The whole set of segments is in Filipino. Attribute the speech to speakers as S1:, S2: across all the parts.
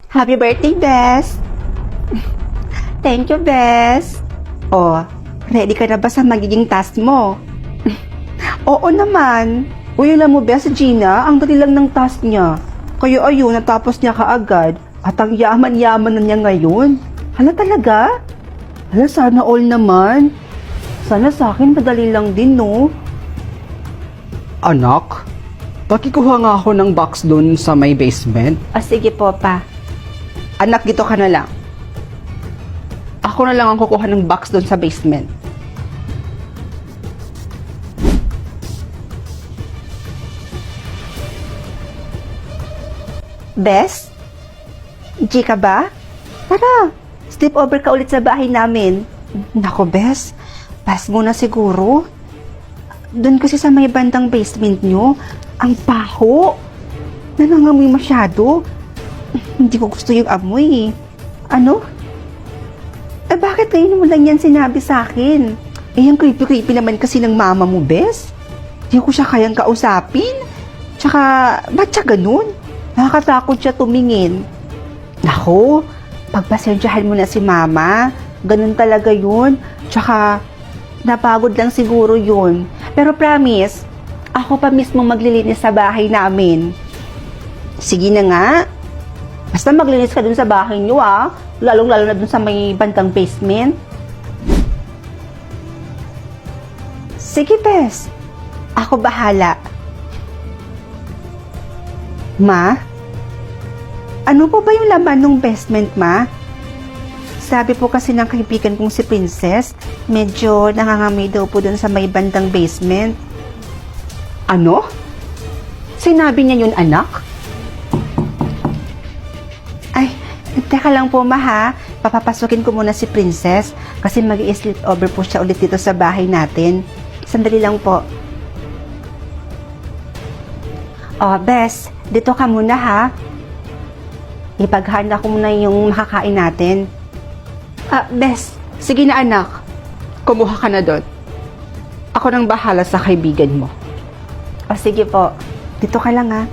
S1: Happy birthday, Bes! Thank you, Bes! Oh, ready ka na ba sa magiging task mo? Oo naman. Uy, alam mo, Bes, Gina, ang dali lang ng task niya. Kaya ayun, natapos niya kaagad. At ang yaman-yaman na niya ngayon. Hala talaga? Hala, sana all naman. Sana sa akin madali lang din, no?
S2: Anak, pakikuha nga ako ng box doon sa may basement.
S1: O sige po, pa.
S2: Anak, dito ka na lang. Ako na lang ang kukuha ng box doon sa basement.
S1: Bes? G ka ba? Tara, sleep over ka ulit sa bahay namin. Nako, Bes. Pass mo na siguro. Doon kasi sa may bandang basement nyo, ang baho. Nangangamoy masyado. Hindi ko gusto yung amoy eh. Ano? Eh bakit ngayon mo lang yan sinabi sa akin? Eh yung creepy-creepy naman kasi ng mama mo, Bes. Hindi ko siya kayang kausapin. Tsaka, ba't siya ganun? Nakakatakot siya tumingin. Nako, pagpasensyahan mo na si mama. Ganun talaga yun. Tsaka, napagod lang siguro yun. Pero promise, ako pa mismo maglilinis sa bahay namin. Sige na nga. Basta maglinis ka dun sa bahay niyo ah. Lalong-lalo na dun sa may bandang basement. Sige, Bes. Ako bahala. Ma? Ano po ba yung laman ng basement, Ma? Sabi po kasi ng kaibigan kong si Princess, medyo nangangamoy daw po dun sa may bandang basement.
S2: Ano? Sinabi niya yun, anak?
S1: Ay, teka lang po, Ma, ha? Papapasukin ko muna si Princess kasi mag-i-sleep over po siya ulit dito sa bahay natin. Sandali lang po. Oh, Bes, dito ka muna, ha? Ipaghanda ko muna yung makakain natin. Bes,
S2: Sige na, anak. Kumuha ka na doon. Ako nang bahala sa kaibigan mo.
S1: o sige po. Dito ka lang, ha?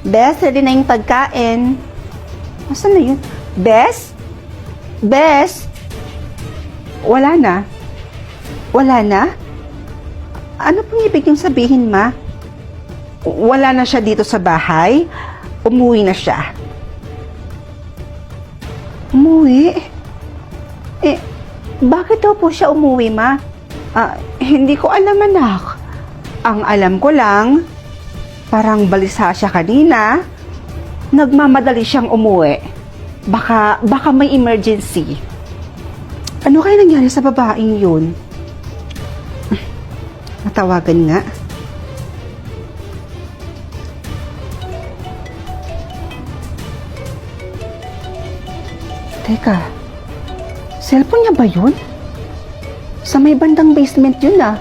S1: Bes, ready na yung pagkain. Asan na yun? Bes? Bes?
S2: Wala na.
S1: Wala na? Ano pong ibig niyong sabihin, Ma?
S2: Wala na siya dito sa bahay. Umuwi na siya.
S1: Umuwi? Eh, bakit daw po siya umuwi, Ma?
S2: Hindi ko alam, anak. Ang alam ko lang, parang balisa siya kanina. Nagmamadali siyang umuwi. Baka may emergency. Ano kaya nangyari sa babaeng yun? Natawagan nga. Teka, cellphone niya ba yun? Sa may bandang basement yun ah.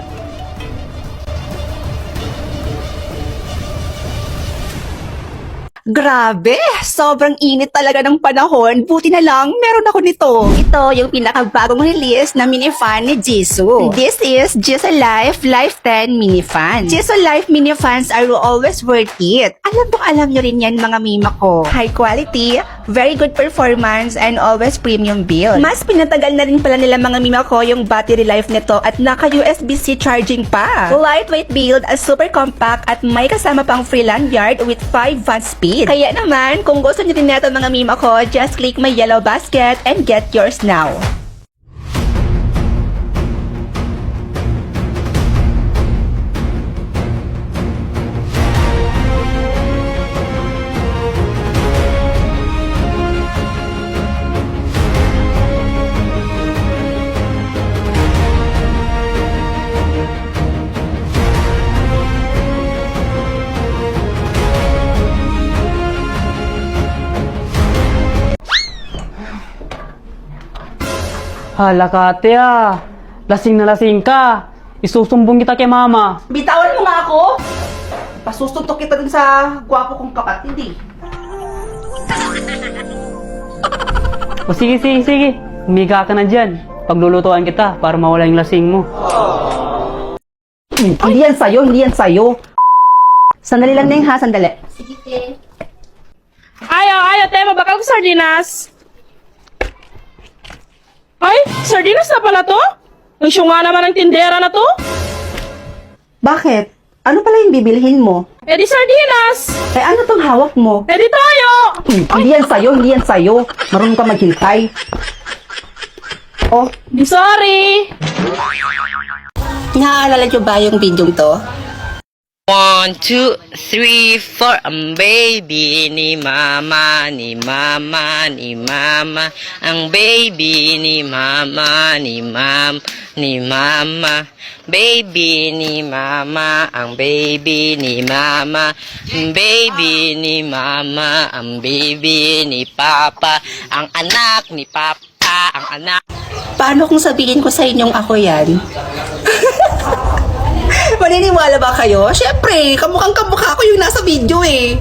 S1: Grabe! Sobrang init talaga ng panahon. Buti na lang, meron ako nito. Ito yung pinakabagong release na minifan ni Jisoo. This is Jisoo Life Life 10 Minifan. Jisoo Life Minifans are always worth it. Alam nyo rin yan mga mima ko. High quality, very good performance, and always premium build. Mas pinatagal na rin pala nila mga mima ko yung battery life nito at naka USB-C charging pa. Lightweight build, super compact at may kasama pang free lanyard with 5 watt speed. Kaya naman, kung gusto nyo din neto mga mima ko, just click my yellow basket and get yours now.
S3: Hala ka, ate ah. Lasing na lasing ka. Isusumbong kita kay mama.
S1: Bitawan mo nga ako! Pasusuntok kita dun sa gwapo kong kapatid eh.
S3: O sige, sige, sige. Humiga ka na dyan. Paglulutuan kita para mawala yung lasing mo.
S2: Hindi yan sa'yo, hindi yan sa'yo.
S1: Sandali lang, Neng, ha? Sandali.
S4: Ayaw, te, mabakal ko sardinas. Ay, sardinas na pala to? Ang syunga naman ang tindera na to.
S1: Bakit? Ano pala yung bibilhin mo?
S4: Eh di sardinas.
S1: Eh, ano tong hawak mo?
S4: Eh di tayo.
S1: Hindi yan sa'yo, hindi yan sa'yo. Marunong ka maghintay. Oh,
S4: Sorry.
S1: naaalala niyo ba yung video to?
S5: 1, 2, 3, 4 Ang baby ni mama, ni mama, ni mama. Ang baby ni mama, ni ni mama. Baby ni mama, ang baby ni mama. Ang baby ni mama, ang baby ni papa. Ang anak ni papa, ang anak.
S1: Paano kung sabihin ko sa inyong ako yan? Maniniwala ba kayo? Siyempre, kamukhang-kamukha ko yung nasa video eh.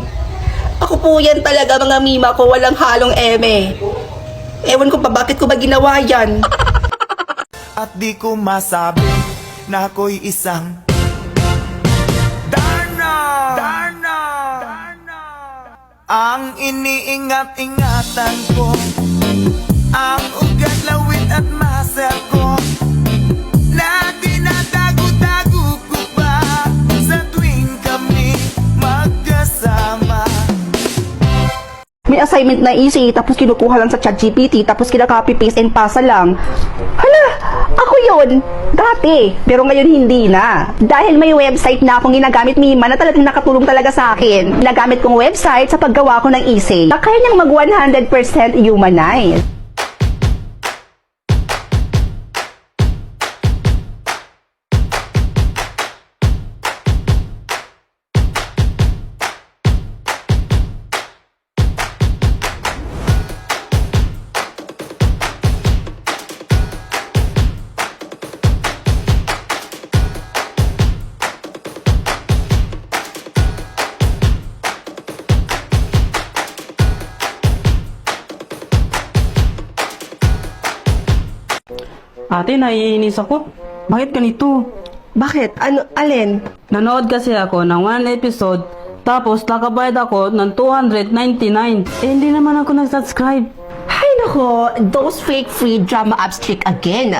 S1: Ako po yan talaga, mga mima ko, walang halong eme. Ewan ko pa bakit ko ba ginawa yan.
S6: At di ko masabi na ako'y isang Darna! Darna! Ang iniingat-ingatan ko, ang ugat, lawit at muscle ko, na tinatago-tago ko pa sa tuwing kami magkasama.
S1: May assignment na easy, tapos kinukuha lang sa ChatGPT, tapos kinaka-copy paste and pasa lang. Hala, ako yun, dati. Pero ngayon hindi na. Dahil may website na akong ginagamit, Mima, na talagang nakatulong talaga sa akin. Ginagamit kong website sa paggawa ko ng essay. Kaya niyang mag 100% humanize.
S3: Ate, naiinis ako. Bakit ganito?
S1: Bakit? Ano, alin?
S3: Nanood kasi ako ng one episode, tapos nakabayad ako ng 299. Eh, hindi naman ako nag-subscribe.
S1: Ay nako, those fake free drama apps trick again.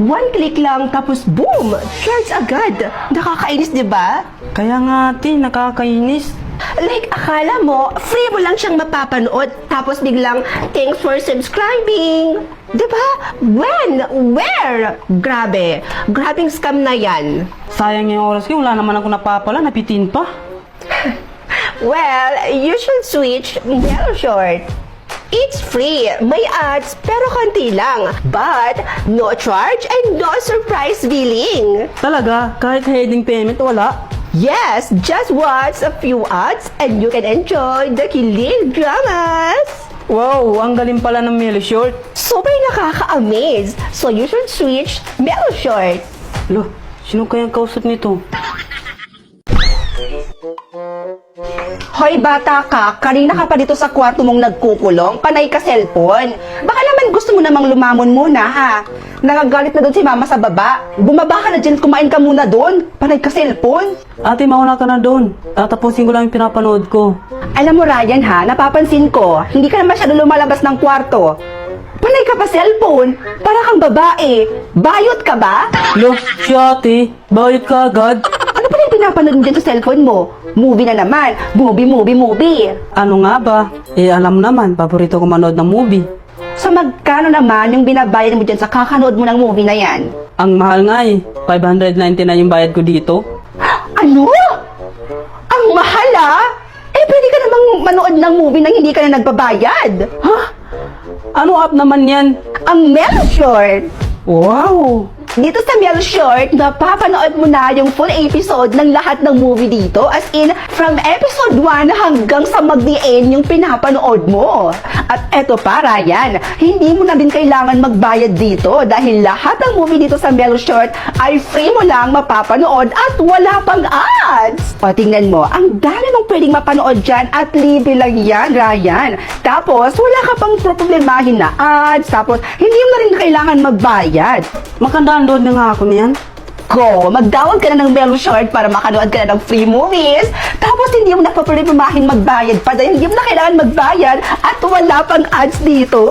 S1: One click lang, tapos boom! Charge agad. Nakakainis, di ba?
S3: Kaya nga ate, nakakainis.
S1: Like, akala mo, free mo lang siyang mapapanood, tapos biglang, thanks for subscribing. Diba? When? Where? Grabe. Grabing scam na yan.
S3: Sayang yung oras ko, wala naman ako napapala, napitin pa.
S1: Well, you should switch Melo Short. It's free. May ads, pero konti lang. But, no charge and no surprise billing.
S3: Talaga, kahit heading payment, wala.
S1: Yes, just watch a few ads and you can enjoy the kilig dramas.
S3: Wow, ang galing pala ng Melo Short.
S1: Super nakaka-amaze. So you should switch Melo Short.
S3: Lo, sino kayang kausap nito?
S1: Hoy bata ka, kanina ka pa dito sa kwarto mong nagkukulong, panay ka cellphone. Baka naman gusto mo namang lumamon muna ha. Nagagalit na doon si mama sa baba. Bumaba ka na dyan, kumain ka muna doon. Panay ka cellphone.
S3: Ate, mauna ka na doon. Tatapusin ko lang yung pinapanood ko.
S1: Alam mo Ryan ha, napapansin ko, hindi ka na masyado lumalabas ng kwarto. Panay ka pa cellphone, para kang babae. Bayot ka ba?
S3: Lo, si ate, bayot ka agad.
S1: Ano pa yung pinapanood mo dyan sa cellphone mo? Movie na naman. Movie.
S3: Ano nga ba? Eh, alam naman, paborito ko manood ng movie.
S1: So magkano naman yung binabayad mo dyan sa kakanood mo ng movie na yan?
S3: Ang mahal nga eh, 599 yung bayad ko dito.
S1: Ano? Ang mahal ah? Eh pwede ka namang manood ng movie nang hindi ka na nagbabayad.
S3: Ha? Ano app naman yan?
S1: Ang Melo Short.
S3: Wow!
S1: Dito sa Melo Short, napapanood mo na yung full episode ng lahat ng movie dito. As in, from episode 1 hanggang sa mag-the-end yung pinapanood mo. At eto pa, Ryan, hindi mo na din kailangan magbayad dito dahil lahat ng movie dito sa Melo Short ay free mo lang mapapanood at wala pang ads. O tingnan mo, ang dami mong pwedeng mapanood dyan at libre lang yan, Ryan. Tapos, wala ka pang problemahin na ads. Tapos, hindi mo na rin kailangan magbayad.
S3: Makanda-download na nga ako niyan.
S1: Go! Mag-download ka na ng Melo Short para makanood ka na ng free movies. Tapos hindi mo na problemahin magbayad pa dahil hindi mo na kailangan magbayad at wala pang ads dito.